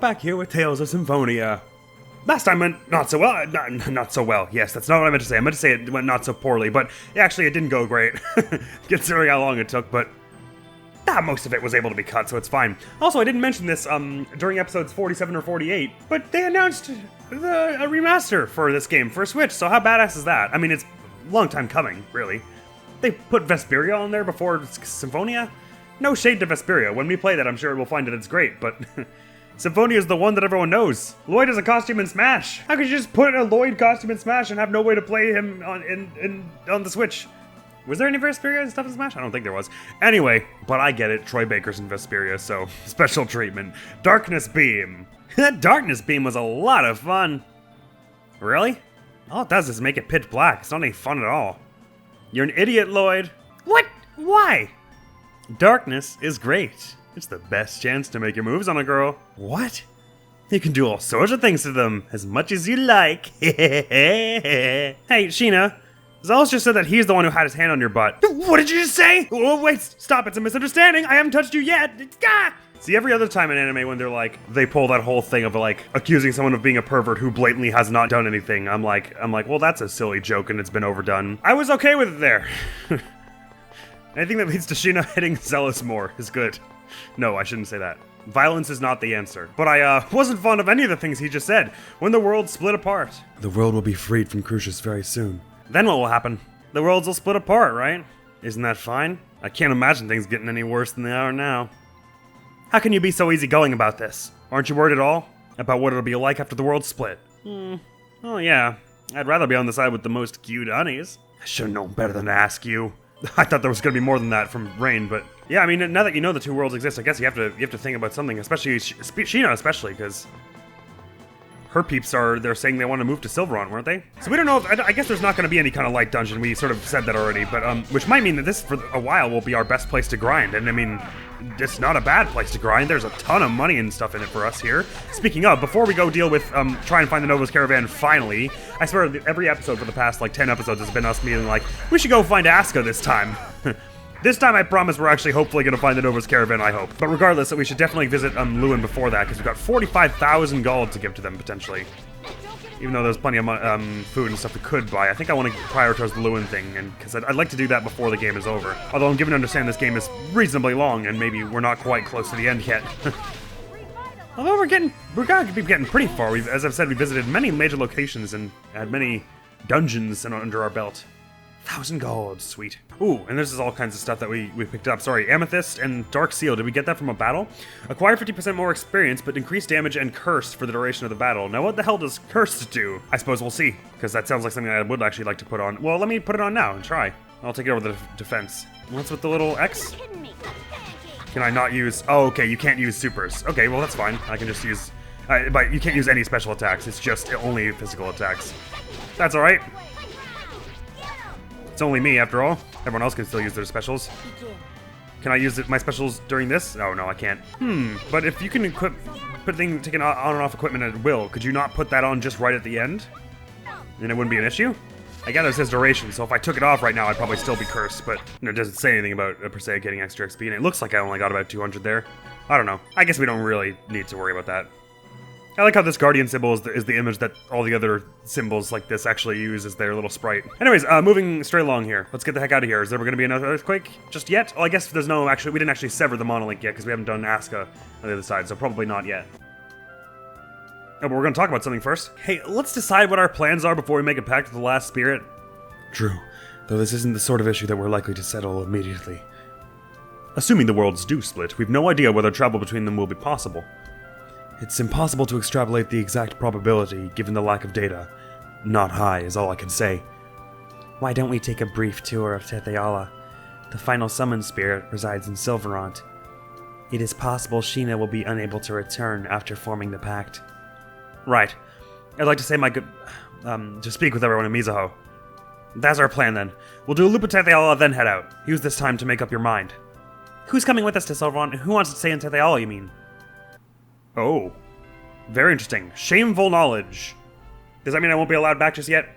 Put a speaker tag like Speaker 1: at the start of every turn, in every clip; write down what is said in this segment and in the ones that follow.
Speaker 1: back here with Tales of Symphonia. Last time went not so well. Not so well. Yes, that's not what I meant to say. I meant to say it went not so poorly, but actually it didn't go great, considering how long it took, but most of it was able to be cut, so it's fine. Also, I didn't mention this during episodes 47 or 48, but they announced a remaster for this game for Switch, so how badass is that? I mean, it's a long time coming, really. They put Vesperia on there before Symphonia? No shade to Vesperia. When we play that, I'm sure we'll find that it's great, but Symphonia is the one that everyone knows. Lloyd is a costume in Smash. How could you just put a Lloyd costume in Smash and have no way to play him on the Switch? Was there any Vesperia and stuff in Smash? I don't think there was. Anyway, but I get it. Troy Baker's in Vesperia, so special treatment. Darkness Beam. That Darkness Beam was a lot of fun. Really? All it does is make it pitch black. It's not any fun at all. You're an idiot, Lloyd. What? Why? Darkness is great. It's the best chance to make your moves on a girl. What? You can do all sorts of things to them, as much as you like. Hey, Sheena. Zealous just said that he's the one who had his hand on your butt. What did you just say? Oh, wait, stop, it's a misunderstanding. I haven't touched you yet. See, every other time in anime when they pull that whole thing of accusing someone of being a pervert who blatantly has not done anything, I'm like, well, that's a silly joke and it's been overdone. I was okay with it there. Anything that leads to Sheena hitting Zealous more is good. No, I shouldn't say that. Violence is not the answer. But I wasn't fond of any of the things he just said. When the world split apart. The world will be freed from Crucius very soon. Then what will happen? The worlds will split apart, right? Isn't that fine? I can't imagine things getting any worse than they are now. How can you be so easygoing about this? Aren't you worried at all? About what it'll be like after the world split? Oh yeah. I'd rather be on the side with the most cute honeys. I should've known better than to ask you. I thought there was gonna be more than that from Rain, but yeah, I mean, now that you know the two worlds exist, I guess you have to think about something, especially Sheena, especially, because her peeps they're saying they want to move to Silverant, weren't they? So we don't know I guess there's not going to be any kind of light dungeon. We sort of said that already, but which might mean that this for a while will be our best place to grind. And I mean, it's not a bad place to grind. There's a ton of money and stuff in it for us here. Speaking of, before we go deal with try and find the Nova's Caravan finally, I swear every episode for the past 10 episodes has been us being like, we should go find Aska this time. This time I promise we're actually hopefully going to find the Nova's Caravan, I hope. But regardless, we should definitely visit Lewin before that, because we've got 45,000 gold to give to them, potentially. Even though there's plenty of food and stuff we could buy, I think I want to prioritize the Lewin thing, because I'd like to do that before the game is over. Although I'm given to understand this game is reasonably long, and maybe we're not quite close to the end yet. Although we're gonna be getting pretty far. As I've said, we visited many major locations and had many dungeons under our belt. 1,000 gold, sweet. Ooh, and this is all kinds of stuff that we picked up. Sorry, Amethyst and Dark Seal. Did we get that from a battle? Acquire 50% more experience, but increase damage and curse for the duration of the battle. Now, what the hell does curse do? I suppose we'll see, because that sounds like something I would actually like to put on. Well, let me put it on now and try. I'll take it over the defense. What's with the little X? Can I not use... Oh, okay, you can't use supers. Okay, well, that's fine. I can just use... but you can't use any special attacks. It's just only physical attacks. That's all right. It's only me, after all. Everyone else can still use their specials. Can I use my specials during this? Oh, no, I can't. But if you can take an on and off equipment at will, could you not put that on just right at the end? And it wouldn't be an issue? I gather it says duration, so if I took it off right now, I'd probably still be cursed, but it doesn't say anything about, per se, getting extra XP, and it looks like I only got about 200 there. I don't know. I guess we don't really need to worry about that. I like how this Guardian symbol is the image that all the other symbols like this actually use as their little sprite. Anyways, moving straight along here. Let's get the heck out of here. Is there going to be another earthquake just yet? Oh, I guess there's no we didn't actually sever the monolink yet because we haven't done Aska on the other side, so probably not yet. Oh, but we're going to talk about something first. Hey, let's decide what our plans are before we make a pact with the last spirit. True, though this isn't the sort of issue that we're likely to settle immediately. Assuming the worlds do split, we've no idea whether travel between them will be possible. It's impossible to extrapolate the exact probability, given the lack of data. Not high is all I can say. Why don't we take a brief tour of Tethe'Alla? The final summoned spirit resides in Silverant. It is possible Sheena will be unable to return after forming the pact. Right. I'd like to say to speak with everyone in Mizuho. That's our plan then. We'll do a loop at Tethe'Alla, then head out. Use this time to make up your mind. Who's coming with us to Silverant? Who wants to stay in Tethe'Alla, you mean? Oh, very interesting. Shameful knowledge. Does that mean I won't be allowed back just yet?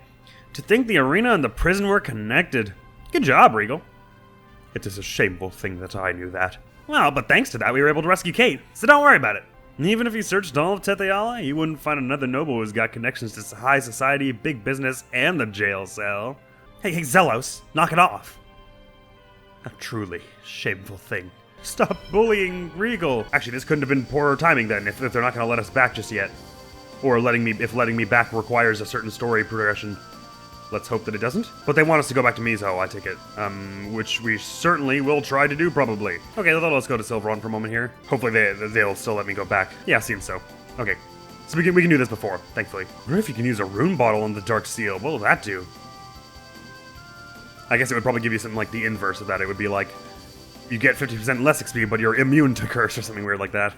Speaker 1: To think the arena and the prison were connected. Good job, Regal. It is a shameful thing that I knew that. Well, but thanks to that, we were able to rescue Kate, so don't worry about it. Even if you searched all of Tethe'Alla, you wouldn't find another noble who's got connections to high society, big business, and the jail cell. Hey, Zelos, knock it off. A truly shameful thing. Stop bullying Regal. Actually, this couldn't have been poorer timing then, if they're not going to let us back just yet. Or if letting me back requires a certain story progression. Let's hope that it doesn't. But they want us to go back to Mizo, I take it. Which we certainly will try to do, probably. Okay, let's go to Silveron for a moment here. Hopefully they'll still let me go back. Yeah, seems so. Okay. So we can do this before, thankfully. I wonder if you can use a rune bottle on the Dark Seal. What will that do? I guess it would probably give you something like the inverse of that. It would be like, you get 50% less XP, but you're immune to curse or something weird like that.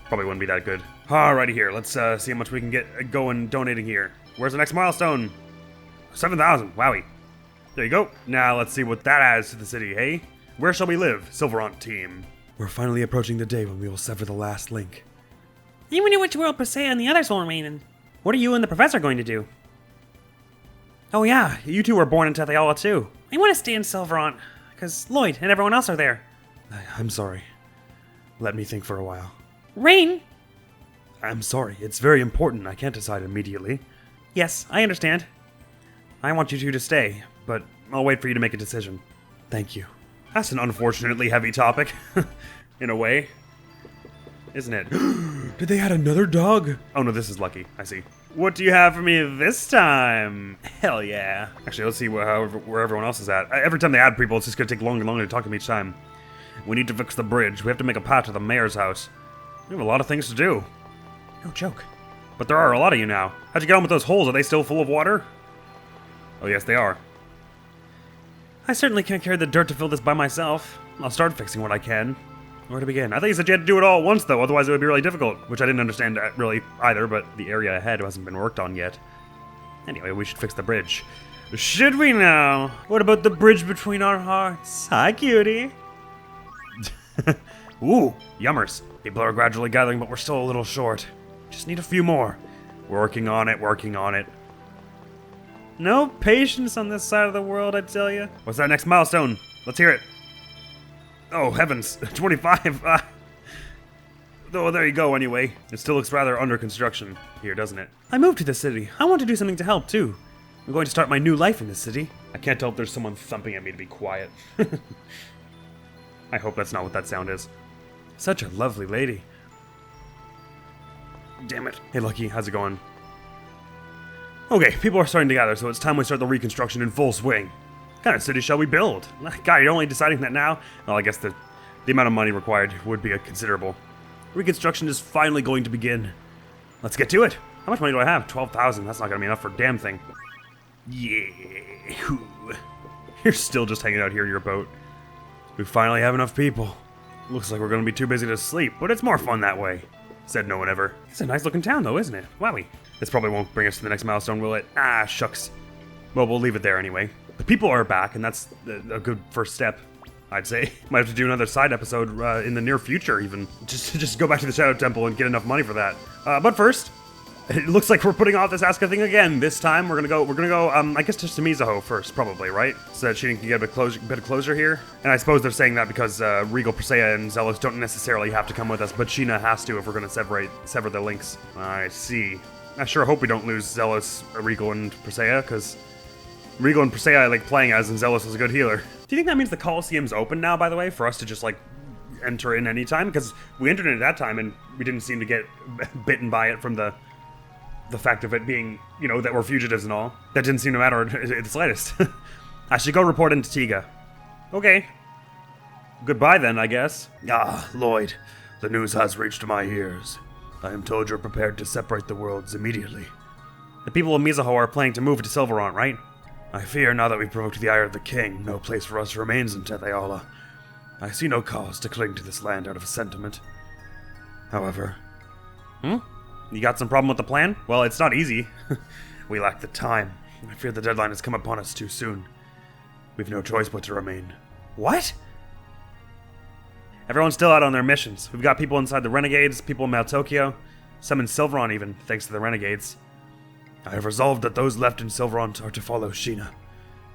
Speaker 1: Probably wouldn't be that good. Alrighty here, let's see how much we can get going donating here. Where's the next milestone? 7,000, wowie. There you go. Now let's see what that adds to the city, hey? Where shall we live, Silverant team? We're finally approaching the day when we will sever the last link.
Speaker 2: You wonder which world Persea and the others will remain in. What are you and the professor going to do?
Speaker 1: Oh yeah, you two were born in Tethe'Alla too.
Speaker 2: I want to stay in Silverant, because Lloyd and everyone else are there.
Speaker 1: I'm sorry. Let me think for a while.
Speaker 2: Rain?
Speaker 1: I'm sorry, it's very important. I can't decide immediately.
Speaker 2: Yes, I understand.
Speaker 1: I want you two to stay, but I'll wait for you to make a decision. Thank you. That's an unfortunately heavy topic, in a way. Isn't it? Did they add another dog? Oh no, this is lucky. I see. What do you have for me this time? Hell yeah. Actually, let's see where everyone else is at. Every time they add people, it's just gonna take longer and longer to talk to them each time. We need to fix the bridge. We have to make a path to the mayor's house. We have a lot of things to do.
Speaker 2: No joke.
Speaker 1: But there are a lot of you now. How'd you get on with those holes? Are they still full of water? Oh yes, they are.
Speaker 2: I certainly can't carry the dirt to fill this by myself.
Speaker 1: I'll start fixing what I can. Where to begin? I thought you said you had to do it all at once, though, otherwise it would be really difficult, which I didn't understand really either, but the area ahead hasn't been worked on yet. Anyway, we should fix the bridge. Should we now? What about the bridge between our hearts? Hi, cutie. Ooh, yummers. People are gradually gathering, but we're still a little short. Just need a few more. Working on it, working on it. No patience on this side of the world, I tell you. What's that next milestone? Let's hear it. Oh, heavens. 25. Oh, there you go, anyway. It still looks rather under construction here, doesn't it?
Speaker 2: I moved to the city. I want to do something to help, too. I'm going to start my new life in the city.
Speaker 1: I can't tell if there's someone thumping at me to be quiet. I hope that's not what that sound is. Such a lovely lady. Damn it. Hey, Lucky, how's it going? Okay, people are starting to gather, so it's time we start the reconstruction in full swing. What kind of city shall we build? God, you're only deciding that now? Well, I guess the amount of money required would be considerable. Reconstruction is finally going to begin. Let's get to it. How much money do I have? 12,000. That's not going to be enough for a damn thing. Yeah. You're still just hanging out here in your boat. We finally have enough people. Looks like we're going to be too busy to sleep, but it's more fun that way. Said no one ever. It's a nice looking town though, isn't it? Wowie. This probably won't bring us to the next milestone, will it? Ah, shucks. Well, we'll leave it there anyway. The people are back, and that's a good first step, I'd say. Might have to do another side episode in the near future, even. Just go back to the Shadow Temple and get enough money for that. But first, it looks like we're putting off this Asuka thing again. This time, we're gonna go. I guess to Mizuho first, probably, right? So that she can get a bit of closure here. And I suppose they're saying that because Regal, Persea, and Zelos don't necessarily have to come with us, but Sheena has to if we're gonna sever the links. I see. I sure hope we don't lose Zelos, Regal, and Persea, because Regal and Persea I like playing as, and Zelos is a good healer. Do you think that means the Coliseum's open now, by the way, for us to just, like, enter in any time? Because we entered in at that time, and we didn't seem to get bitten by it from the fact of it being, you know, that we're fugitives and all. That didn't seem to matter at the slightest. I should go report into Tiga. Okay. Goodbye then, I guess. Ah, Lloyd. The news has reached my ears. I am told you're prepared to separate the worlds immediately. The people of Mizuho are planning to move to Silverant, right? I fear now that we've provoked the ire of the king, no place for us remains in Tethe'Alla. I see no cause to cling to this land out of sentiment. However... You got some problem with the plan? Well, it's not easy. We lack the time. I fear the deadline has come upon us too soon. We've no choice but to remain. What? Everyone's still out on their missions. We've got people inside the Renegades, people in Maltokyo, some in Silverant even, thanks to the Renegades. I have resolved that those left in Silverant are to follow Sheena.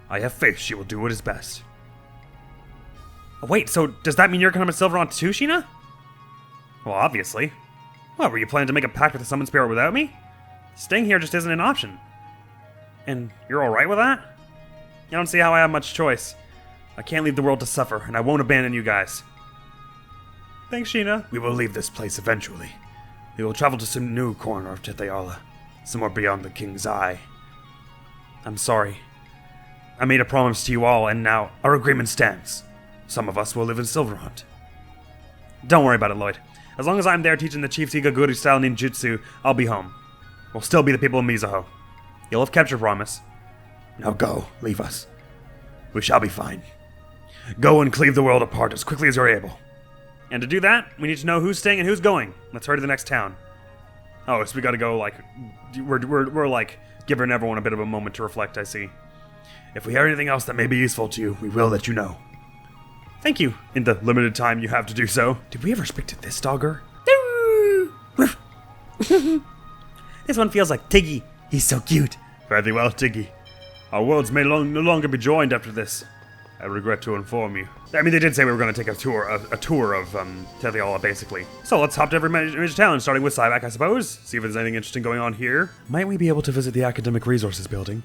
Speaker 1: I have faith she will do what is best. Oh, wait, so does that mean you're coming to Silverant too, Sheena? Well, obviously. What, were you planning to make a pact with the summoned spirit without me? Staying here just isn't an option. And you're alright with that? I don't see how I have much choice. I can't leave the world to suffer, and I won't abandon you guys. Thanks, Sheena. We will leave this place eventually. We will travel to some new corner of Tethe'Alla, somewhere beyond the King's Eye. I'm sorry. I made a promise to you all, and now our agreement stands. Some of us will live in Silverhunt. Don't worry about it, Lloyd. As long as I'm there teaching the Chief's Igaguri-style ninjutsu, I'll be home. We'll still be the people of Mizuho. You'll have kept your promise. Now go, leave us. We shall be fine. Go and cleave the world apart as quickly as you're able. And to do that, we need to know who's staying and who's going. Let's hurry to the next town. Oh, so we gotta go, like... We're like, giving everyone a bit of a moment to reflect, I see. If we hear anything else that may be useful to you, we will let you know. Thank you, in the limited time you have to do so. Did we ever speak to this dogger?
Speaker 2: This one feels like Tiggy. He's so cute.
Speaker 1: Very well, Tiggy. Our worlds may no longer be joined after this. I regret to inform you. I mean, they did say we were going to take a tour of Tethe'Alla, basically. So let's hop to every major town, starting with Cybac, I suppose. See if there's anything interesting going on here. Might we be able to visit the Academic Resources Building?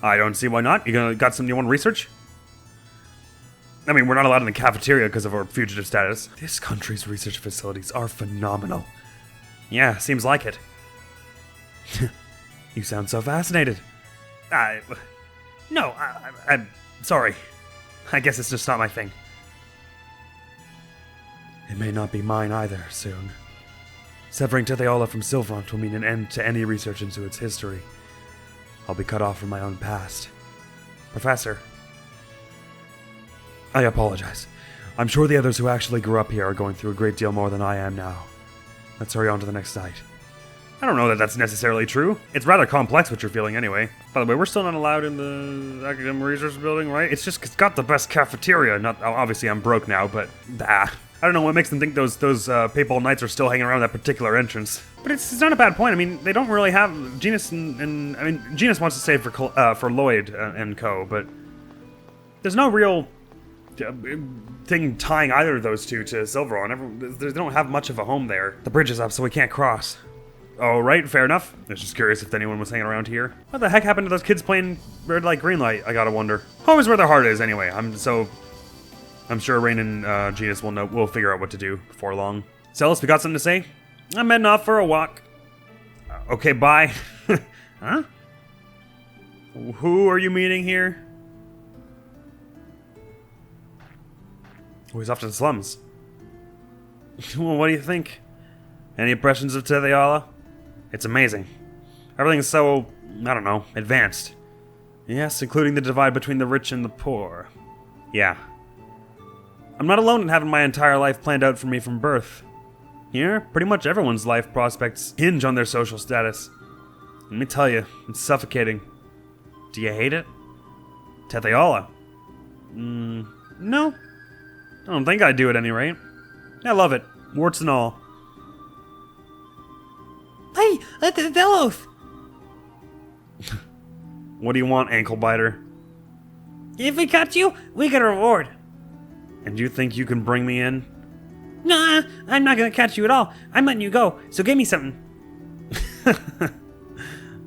Speaker 1: I don't see why not. Got something you want to research? I mean, we're not allowed in the cafeteria because of our fugitive status. This country's research facilities are phenomenal. Yeah, seems like it. You sound so fascinated. No, I'm sorry. I guess it's just not my thing. It may not be mine either, soon. Severing Tethe'Alla from Silverhunt will mean an end to any research into its history. I'll be cut off from my own past. Professor. I apologize. I'm sure the others who actually grew up here are going through a great deal more than I am now. Let's hurry on to the next site. I don't know that that's necessarily true. It's rather complex what you're feeling anyway. By the way, we're still not allowed in the Academic Research Building, right? It's got the best cafeteria. Not obviously I'm broke now, but I don't know what makes them think those Papal Knights are still hanging around that particular entrance. But it's not a bad point. I mean, they don't really have Genus and I mean, Genus wants to stay for Lloyd and co, but there's no real thing tying either of those two to Silverhunt. They don't have much of a home there. The bridge is up, so we can't cross. Oh, right, fair enough. I was just curious if anyone was hanging around here. What the heck happened to those kids playing red light, green light? I gotta wonder. Home is where their heart is, anyway. I'm sure Rain and Genus will figure out what to do before long. Celis, we got something to say? I'm heading off for a walk. Okay, bye. Huh? Who are you meeting here? Oh, he's off to the slums. Well, what do you think? Any impressions of Tethe'Alla? It's amazing. Everything's so, I don't know, advanced. Yes, including the divide between the rich and the poor. Yeah. I'm not alone in having my entire life planned out for me from birth. Here, pretty much everyone's life prospects hinge on their social status. Let me tell you, it's suffocating. Do you hate it? Tethe'Alla? No. I don't think I do at any rate. I love it, warts and all.
Speaker 2: Hey, the Delos!
Speaker 1: What do you want, ankle biter?
Speaker 2: If we catch you, we get a reward.
Speaker 1: And you think you can bring me in?
Speaker 2: Nah, I'm not gonna catch you at all. I'm letting you go, so give me something.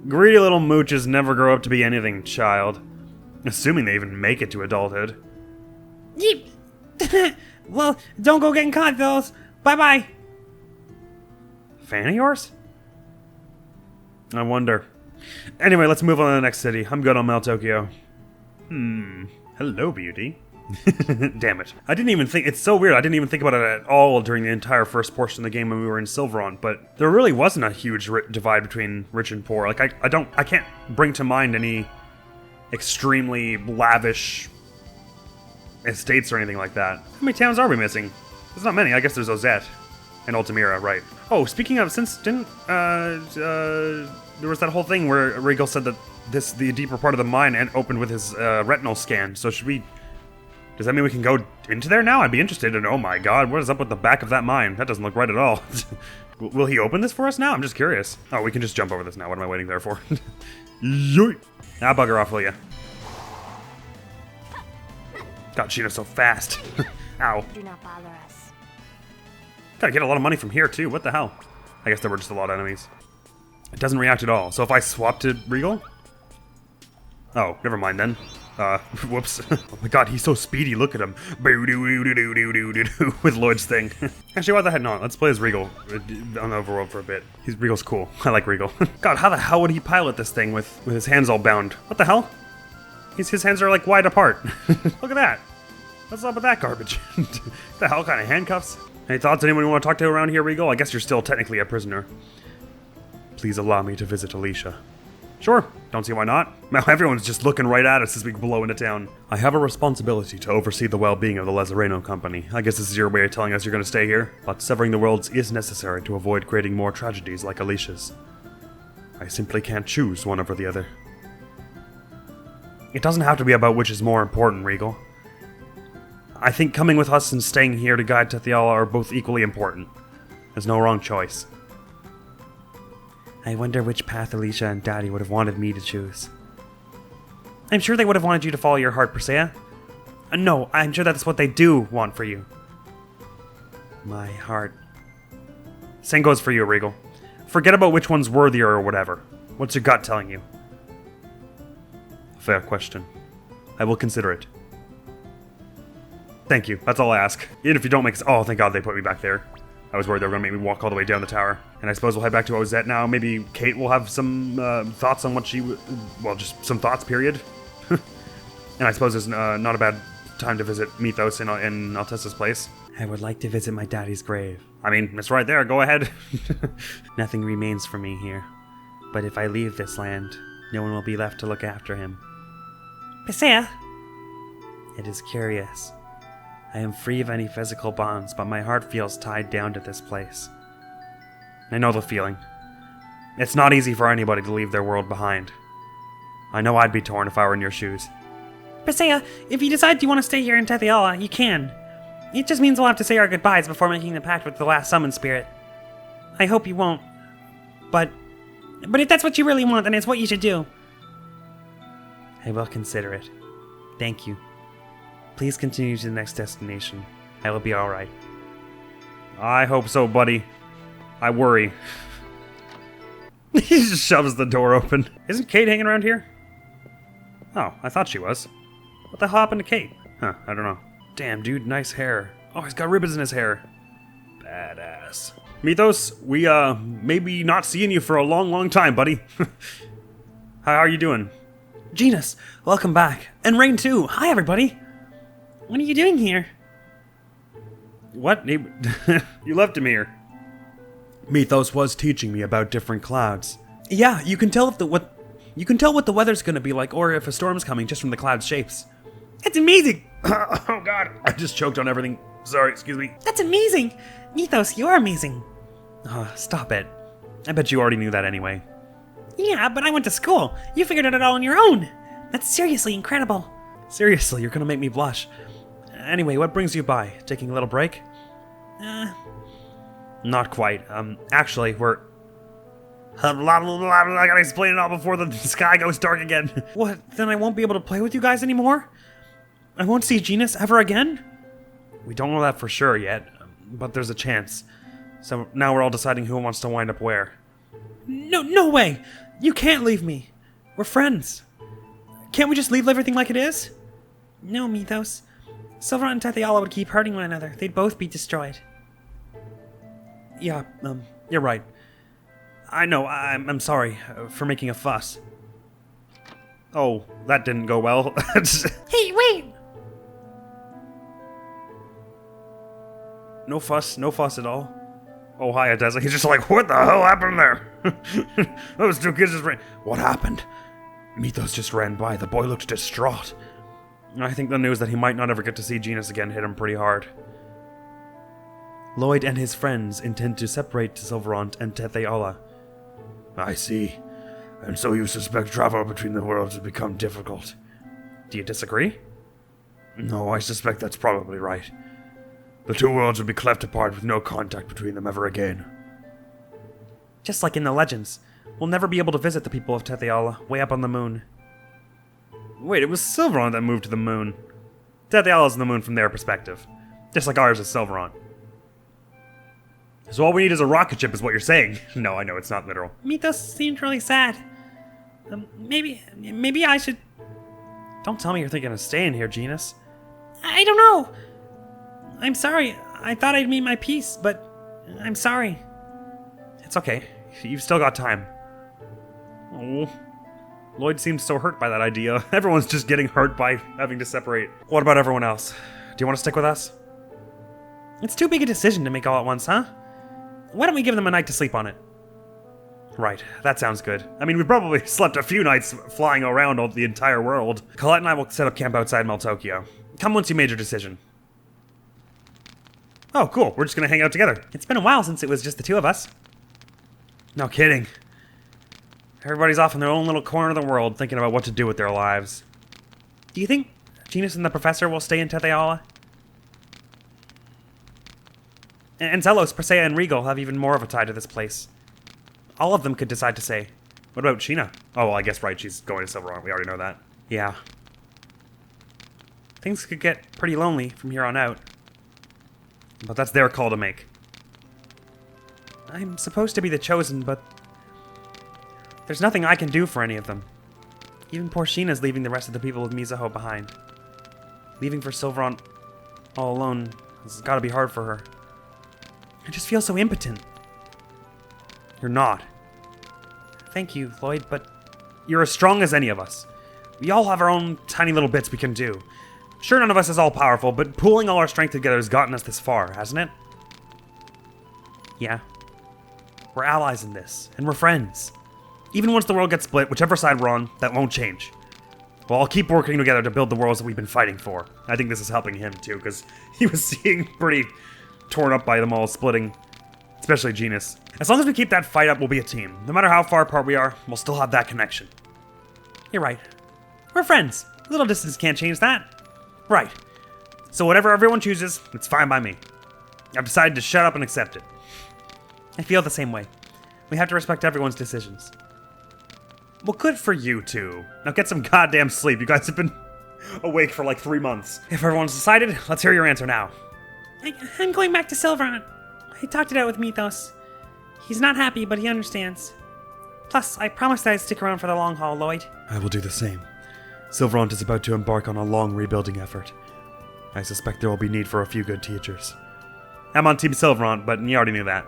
Speaker 1: Greedy little mooches never grow up to be anything, child. Assuming they even make it to adulthood.
Speaker 2: Yeep. Well, don't go getting caught, Delos. Bye-bye.
Speaker 1: Fan of yours? I wonder. Anyway, let's move on to the next city. I'm good on Mount Tokyo. Hello, beauty. Damn it. I didn't even think... It's so weird. I didn't even think about it at all during the entire first portion of the game when we were in Silverhunt, but there really wasn't a huge divide between rich and poor. Like, I can't bring to mind any extremely lavish estates or anything like that. How many towns are we missing? There's not many. I guess there's Ozette and Altamira, right. Oh, speaking of, since there was that whole thing where Regal said that the deeper part of the mine opened with his retinal scan, so does that mean we can go into there now? I'd be interested in, oh my god, what is up with the back of that mine? That doesn't look right at all. Will he open this for us now? I'm just curious. Oh, we can just jump over this now. What am I waiting there for? Yoink! Now bugger off, will ya? God, Sheena so fast. Ow.
Speaker 3: Do not bother us.
Speaker 1: Gotta get a lot of money from here, too. What the hell? I guess there were just a lot of enemies. It doesn't react at all. So if I swap to Regal? Oh, never mind then. Whoops. Oh my god, he's so speedy. Look at him. With Lloyd's thing. Actually, why the heck not? Let's play as Regal on the overworld for a bit. Regal's cool. I like Regal. God, how the hell would he pilot this thing with his hands all bound? What the hell? His hands are like wide apart. Look at that. What's up with that garbage? What the hell kind of handcuffs? Any thoughts? Anyone you want to talk to around here, Regal? I guess you're still technically a prisoner. Please allow me to visit Alicia. Sure, don't see why not. Now everyone's just looking right at us as we blow into town. I have a responsibility to oversee the well-being of the Lazareno Company. I guess this is your way of telling us you're going to stay here. But severing the worlds is necessary to avoid creating more tragedies like Alicia's. I simply can't choose one over the other. It doesn't have to be about which is more important, Regal. I think coming with us and staying here to guide Tethe'Alla are both equally important. There's no wrong choice. I wonder which path Alicia and Daddy would have wanted me to choose. I'm sure they would have wanted you to follow your heart, Persea. No, I'm sure that's what they do want for you. My heart. Same goes for you, Regal. Forget about which one's worthier or whatever. What's your gut telling you? Fair question. I will consider it. Thank you. That's all I ask. Even if you don't make... Oh, thank God they put me back there. I was worried they were going to make me walk all the way down the tower. And I suppose we'll head back to Ozette now. Maybe Kate will have some thoughts on what she... Well, just some thoughts, period. And I suppose it's not a bad time to visit Mythos in Altessa's place. I would like to visit my daddy's grave. I mean, it's right there. Go ahead. Nothing remains for me here. But if I leave this land, no one will be left to look after him. Persea? It is curious. I am free of any physical bonds, but my heart feels tied down to this place. I know the feeling. It's not easy for anybody to leave their world behind. I know I'd be torn if I were in your shoes. Persea, if you decide you want to stay here in Tethe'Alla, you can. It just means we'll have to say our goodbyes before making the pact with the last summon spirit. I hope you won't. But if that's what you really want, then it's what you should do. I will consider it. Thank you. Please continue to the next destination. I will be alright. I hope so, buddy. I worry. He just shoves the door open. Isn't Kate hanging around here? Oh, I thought she was. What the hell happened to Kate? Huh, I don't know. Damn, dude, nice hair. Oh, he's got ribbons in his hair. Badass. Mythos, we, maybe not seeing you for a long, long time, buddy. How are you doing? Genus, welcome back. And Rain too. Hi, everybody. What are you doing here? What? You left him here. Mythos was teaching me about different clouds. Yeah, you can tell what the weather's gonna be like, or if a storm's coming just from the cloud's shapes. That's amazing! Oh god, I just choked on everything. Sorry, excuse me. That's amazing! Mythos, you're amazing. Stop it. I bet you already knew that anyway. Yeah, but I went to school. You figured it out all on your own. That's seriously incredible. Seriously, you're gonna make me blush. Anyway, what brings you by? Taking a little break? Not quite. Actually, we're... I gotta explain it all before the sky goes dark again. What? Then I won't be able to play with you guys anymore? I won't see Genus ever again? We don't know that for sure yet, but there's a chance. So now we're all deciding who wants to wind up where. No way! You can't leave me. We're friends. Can't we just leave everything like it is? No, Mythos. Sylvain and Tethe'Alla would keep hurting one another. They'd both be destroyed. Yeah, you're right. I know, I'm sorry for making a fuss. Oh, that didn't go well. Hey, wait! No fuss at all. Oh, hi, Adessa. He's just like, what the hell happened there? Those two kids just ran. What happened? Mythos just ran by. The boy looked distraught. I think the news that he might not ever get to see Genus again hit him pretty hard. Lloyd and his friends intend to separate Sylvarant and Tethe'Alla. I see. And so you suspect travel between the worlds would become difficult. Do you disagree? No, I suspect that's probably right. The two worlds would be cleft apart with no contact between them ever again. Just like in the legends. We'll never be able to visit the people of Tethe'Alla, way up on the moon. Wait, it was Sylvarant that moved to the moon. Tethe'Alla's on the moon from their perspective. Just like ours is Sylvarant. So all we need is a rocket ship is what you're saying. No, I know, it's not literal.
Speaker 2: Mythos seemed really sad. Maybe I should...
Speaker 1: Don't tell me you're thinking of staying here, Genus.
Speaker 2: I don't know. I'm sorry. I thought I'd made my peace, but I'm sorry.
Speaker 1: It's okay. You've still got time. Oh. Lloyd seems so hurt by that idea. Everyone's just getting hurt by having to separate. What about everyone else? Do you want to stick with us?
Speaker 2: It's too big a decision to make all at once, huh? Why don't we give them a night to sleep on it?
Speaker 1: Right, that sounds good. I mean, we probably slept a few nights flying around the entire world. Colette and I will set up camp outside Meltokyo. Come once you made your decision. Oh, cool. We're just gonna hang out together.
Speaker 2: It's been a while since it was just the two of us.
Speaker 1: No kidding. Everybody's off in their own little corner of the world thinking about what to do with their lives.
Speaker 2: Do you think Genus and the Professor will stay in Tethe'Alla? And Zelos, Persea, and Regal have even more of a tie to this place. All of them could decide to stay.
Speaker 1: What about Sheena? Oh, well, I guess, right, she's going to Silveron. We already know that.
Speaker 2: Yeah. Things could get pretty lonely from here on out.
Speaker 1: But that's their call to make.
Speaker 2: I'm supposed to be the chosen, but there's nothing I can do for any of them. Even poor Sheena's leaving the rest of the people of Mizuho behind. Leaving for Silveron all alone has gotta be hard for her. I just feel so impotent.
Speaker 1: You're not.
Speaker 2: Thank you, Lloyd, but
Speaker 1: you're as strong as any of us. We all have our own tiny little bits we can do. Sure, none of us is all powerful, but pooling all our strength together has gotten us this far, hasn't it?
Speaker 2: Yeah.
Speaker 1: We're allies in this, and we're friends. Even once the world gets split, whichever side we're on, that won't change. Well, I'll keep working together to build the worlds that we've been fighting for. I think this is helping him, too, because he was seeing pretty torn up by them all splitting. Especially Genus. As long as we keep that fight up, we'll be a team. No matter how far apart we are, we'll still have that connection.
Speaker 2: You're right. We're friends. A little distance can't change that.
Speaker 1: Right. So whatever everyone chooses, it's fine by me. I've decided to shut up and accept it.
Speaker 2: I feel the same way. We have to respect everyone's decisions.
Speaker 1: Well, good for you two. Now get some goddamn sleep. You guys have been awake for like 3 months. If everyone's decided, let's hear your answer now.
Speaker 2: I'm going back to Silveron. I talked it out with Mythos. He's not happy, but he understands. Plus, I promised that I'd stick around for the long haul, Lloyd.
Speaker 1: I will do the same. Silverant is about to embark on a long rebuilding effort. I suspect there will be need for a few good teachers. I'm on Team Silverant, but you already knew that.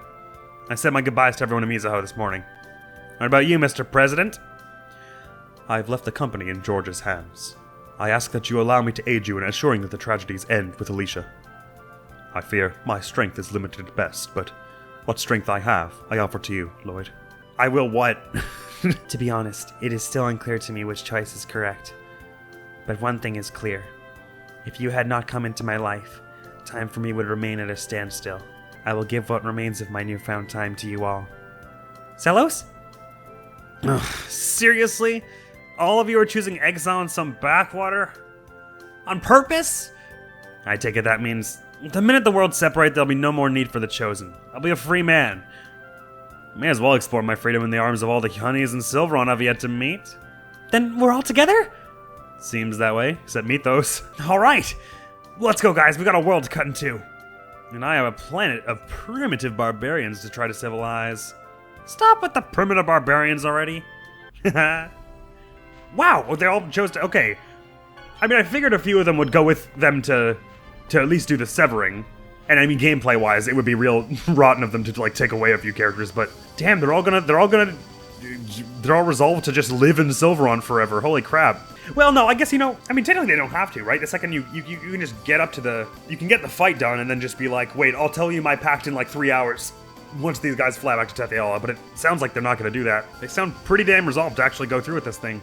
Speaker 1: I said my goodbyes to everyone in Mizuho this morning. What about you, Mr. President? I've left the company in George's hands. I ask that you allow me to aid you in assuring that the tragedies end with Alicia. I fear my strength is limited at best, but what strength I have, I offer to you, Lloyd. I will what?
Speaker 2: To be honest, it is still unclear to me which choice is correct. But one thing is clear. If you had not come into my life, time for me would remain at a standstill. I will give what remains of my newfound time to you all. Zelos?
Speaker 1: Ugh, seriously? All of you are choosing exile in some backwater? On purpose? I take it that means the minute the worlds separate, there'll be no more need for the chosen. I'll be a free man. May as well explore my freedom in the arms of all the honeys and Silveron I've yet to meet.
Speaker 2: Then we're all together?
Speaker 1: Seems that way, except Mythos. Alright, let's go guys, we got a world to cut in two. And I have a planet of primitive barbarians to try to civilize. Stop with the primitive barbarians already. Wow, they all chose to, okay. I mean, I figured a few of them would go with them to at least do the severing. And I mean, gameplay-wise, it would be real rotten of them to like take away a few characters, but damn, they're all resolved to just live in Silveron forever. Holy crap. Well, no, I guess, I mean, technically they don't have to, right? The second you can just get up to you can get the fight done and then just be like, wait, I'll tell you my pact in like 3 hours once these guys fly back to Tethe'Alla, but it sounds like they're not going to do that. They sound pretty damn resolved to actually go through with this thing.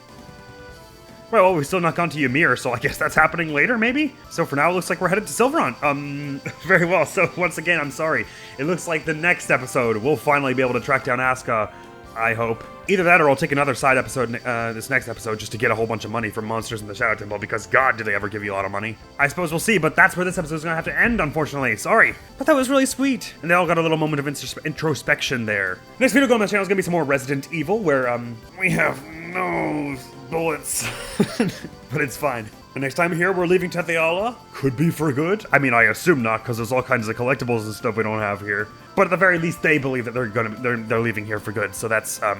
Speaker 1: Right, well, we've still not gone to Ymir, so I guess that's happening later, maybe? So for now, it looks like we're headed to Silveron. Very well, so once again, I'm sorry. It looks like the next episode, we'll finally be able to track down Asuka, I hope. Either that or I'll take another side episode, this next episode, just to get a whole bunch of money from monsters in the Shadow Temple, because god, do they ever give you a lot of money. I suppose we'll see, but that's where this episode's gonna have to end, unfortunately. Sorry. But that was really sweet. And they all got a little moment of introspection there. Next video on the channel is gonna be some more Resident Evil, where, we have no bullets. But it's fine. The next time here, we're leaving Tethe'Alla. Could be for good. I mean, I assume not, because there's all kinds of collectibles and stuff we don't have here. But at the very least, they believe that they're leaving here for good. So that's a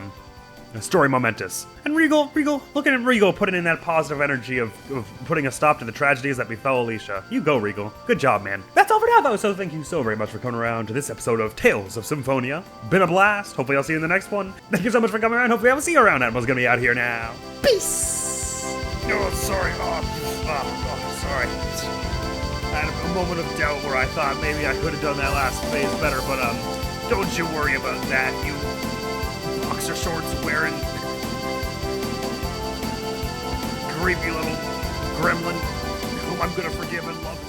Speaker 1: story momentous. And Regal, looking at Regal, putting in that positive energy of putting a stop to the tragedies that befell Alicia. You go, Regal. Good job, man. That's all for now, though. So thank you so very much for coming around to this episode of Tales of Symphonia. Been a blast. Hopefully, I'll see you in the next one. Thank you so much for coming around. Hopefully, I will see you around. Admiral's gonna be out here now. Peace. Oh, sorry. Sorry. I had a moment of doubt where I thought maybe I could have done that last phase better, but don't you worry about that, you boxer shorts wearing creepy little gremlin whom I'm gonna forgive and love.